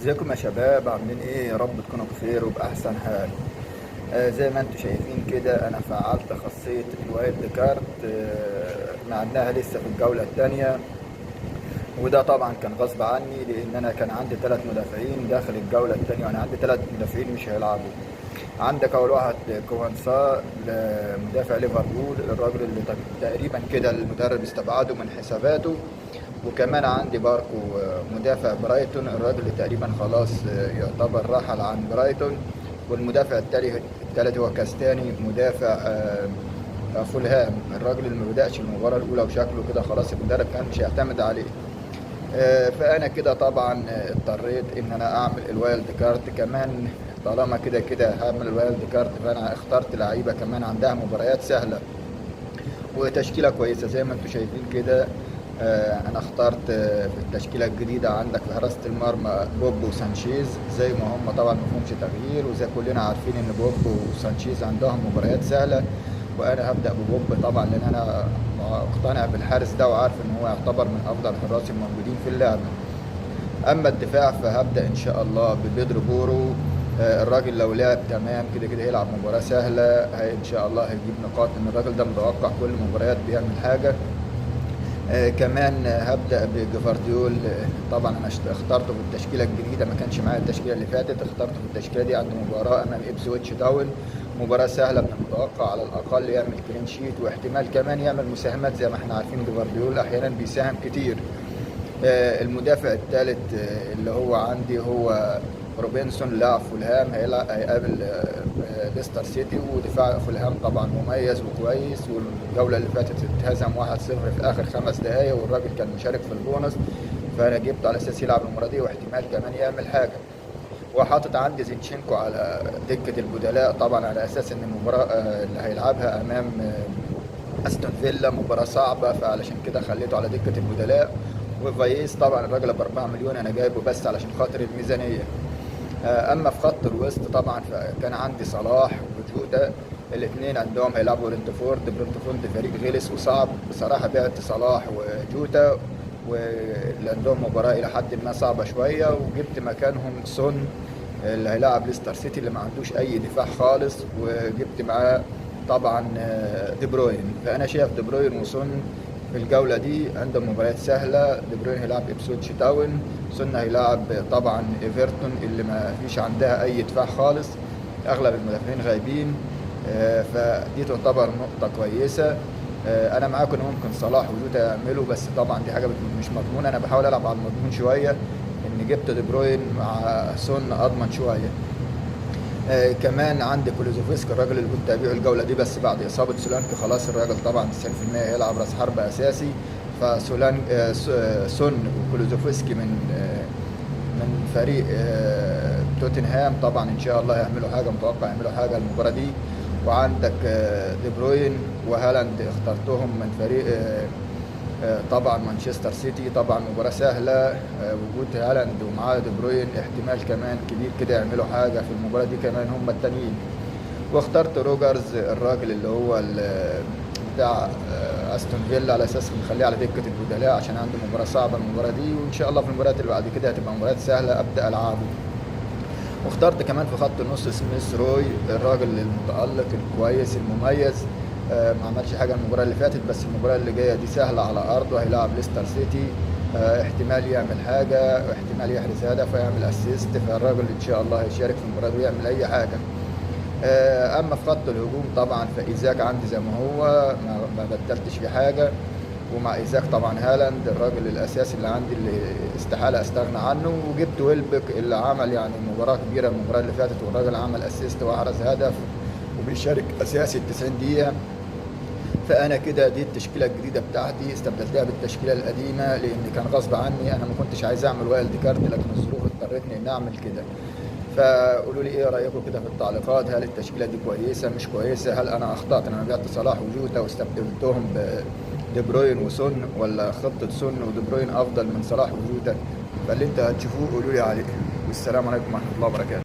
ازيكم يا شباب؟ عاملين ايه؟ يا رب تكونوا بخير وبأحسن حال. زي ما انتم شايفين كده انا فعلت خاصية الوايلد كارت، مع انها لسه في الجولة التانية. وده طبعا كان غصب عني، لان انا كان عندي 3 مدافعين داخل الجولة التانية، وانا عندي 3 مدافعين مش هيلعبوا. عندك اول واحد كوانسا، مدافع ليفربول، الراجل اللي تقريبا كده المدرب استبعده من حساباته. وكمان عندي باركو، مدافع برايتون، الراجل اللي تقريبا خلاص يعتبر رحل عن برايتون. والمدافع الثالث هو كاستاني، مدافع فولهام، الراجل اللي ما بدأش المباراة الأولى وشكله كده خلاص المدرب كان مش هيعتمد عليه. فأنا كده طبعا اضطريت إن أنا أعمل الوايلد كارت كمان. طالما كده كده هعمل الوايلد كارت، فأنا اخترت لعيبة كمان عندها مباريات سهلة وتشكيلة كويسة زي ما انتم شايفين كده. انا اخترت في التشكيلة الجديدة عندك في حراسة المرمى بوب وسانشيز، زي ما هم طبعا مفهومش تغيير، وزي كلنا عارفين ان بوب وسانشيز عندهم مباريات سهلة. وانا هبدأ ببوب طبعا، لان انا مقتنع بالحارس ده وعارف ان هو يعتبر من افضل الحراس الموجودين في اللعبة. اما الدفاع فهبدا ان شاء الله ببيدرو بورو. الراجل لو لعب تمام كده كده هيلعب مباراه سهله، ان شاء الله هيجيب نقاط، ان الراجل ده متوقع كل المباريات بيعمل حاجه. كمان هبدا بجفارديول. طبعا انا اخترته في التشكيله الجديده، ما كانش معايا التشكيله اللي فاتت، اخترته في التشكيله دي عند مباراه امام ابسويتش تاون. مباراه سهله، من المتوقع على الاقل يعمل كلين شيت، واحتمال كمان يعمل مساهمات، زي ما احنا عارفين جفارديول احيانا بيساهم كتير. المدافع الثالث اللي هو عندي هو روبنسون، لاعب فولهام، هيقابل ليستر سيتي، ودفاع فولهام طبعا مميز وكويس، والجولة اللي فاتت اتهزم 1-0 في آخر 5 دقايق، والراجل كان مشارك في البونص. فأنا جبته على أساس يلعب المباراة دي، واحتمال كمان يعمل حاجة. وحاطط عندي زينشينكو على دكة البدلاء، طبعا على أساس إن المباراة اللي هيلعبها أمام استون فيلا مباراة صعبة، فعلشان كده خليته على دكة البدلاء. وفايس طبعا الراجل ب 4 مليون انا جايبه بس علشان خاطر الميزانية. اما في خط الوسط طبعا فكان عندي صلاح وجودة، الاثنين عندهم هيلعبوا برنتفورد فريق غلس وصعب بصراحة. بعت صلاح وجوتا، واللي عندهم مباراة إلى حد ما صعبة شوية، وجبت مكانهم سون اللي هيلاعب ليستر سيتي اللي ما عندوش أي دفاع خالص، وجبت معاه طبعا دي بروين. فأنا شايف دي بروين وسون في الجولة دي عندهم مباريات سهلة. دي بروين هيلاعب إبسويتش تاون، سون هيلاعب طبعا إيفرتون اللي ما فيش عندها أي دفاع خالص، أغلب المدافعين غايبين. فدي تعتبر نقطة كويسة. أنا معاكم إن ممكن صلاح وجوده يعملوا، بس طبعا دي حاجة مش مضمونة، أنا بحاول ألعب على المضمون شوية، إن جبت دي بروين مع سون أضمن شوية. كمان عندي كولوزوفسكي، الراجل اللي كنت ابيعه الجوله دي، بس بعد اصابه سولانكي خلاص الراجل طبعا 90% هيلعب راس حرب اساسي. فسولان سون وكولوزوفسكي من فريق توتنهام، طبعا ان شاء الله يعملوا حاجه، متوقع يعملوا حاجه المباراه دي. وعندك دي بروين وهالاند اخترتهم من فريق طبعا مانشستر سيتي، طبعا مباراة سهلة. وجود هالاند ومعاه دي بروين احتمال كمان كبير كده يعملوا حاجة في المباراة دي كمان هم التانيين. واخترت روجرز، الراجل اللي هو بتاع استون فيلا، على اساس نخليه على دكة البدلاء عشان عنده مباراة صعبة المباراة دي، وان شاء الله في المباريات اللي بعد كده هتبقى مباريات سهلة ابدا العابه. واخترت كمان في خط النص سميث روي، الراجل المتألق الكويس المميز. ما عملش حاجه المباراه اللي فاتت، بس المباراه اللي جايه دي سهله على ارضه، هيلاعب ليستر سيتي. احتمال يعمل حاجه، واحتمال يحرز هدف ويعمل اسيست، فالراجل ان شاء الله هيشارك في المباراه دي ويعمل اي حاجه. اما في خط الهجوم طبعا فايزاك عندي زي ما هو، ما بدلتش في حاجه. ومع ايزاك طبعا هالاند الراجل الاساسي اللي عندي اللي استحاله استغنى عنه. وجبت ويلبك اللي عمل يعني مباراه كبيره المباراه اللي فاتت، والراجل عمل اسيست واحرز هدف وبيشارك اساسي 90 دقيقه. فانا كده دي التشكيله الجديده بتاعتي، استبدلتها بالتشكيله القديمه لان كان غصب عني، انا ما كنتش عايز اعمل وايلد كارت، لكن الظروف اضطرتني ان اعمل كده. فقولوا لي ايه رايكم كده في التعليقات، هل التشكيله دي كويسه مش كويسه؟ هل انا اخطات ان انا بعت صلاح وجوتا واستبدلتهم بدي بروين وسون، ولا خطه سون ودي بروين افضل من صلاح وجوتا؟ فاللي انت هتشوفوه قولوا لي عليه. والسلام عليكم ورحمه الله وبركاته.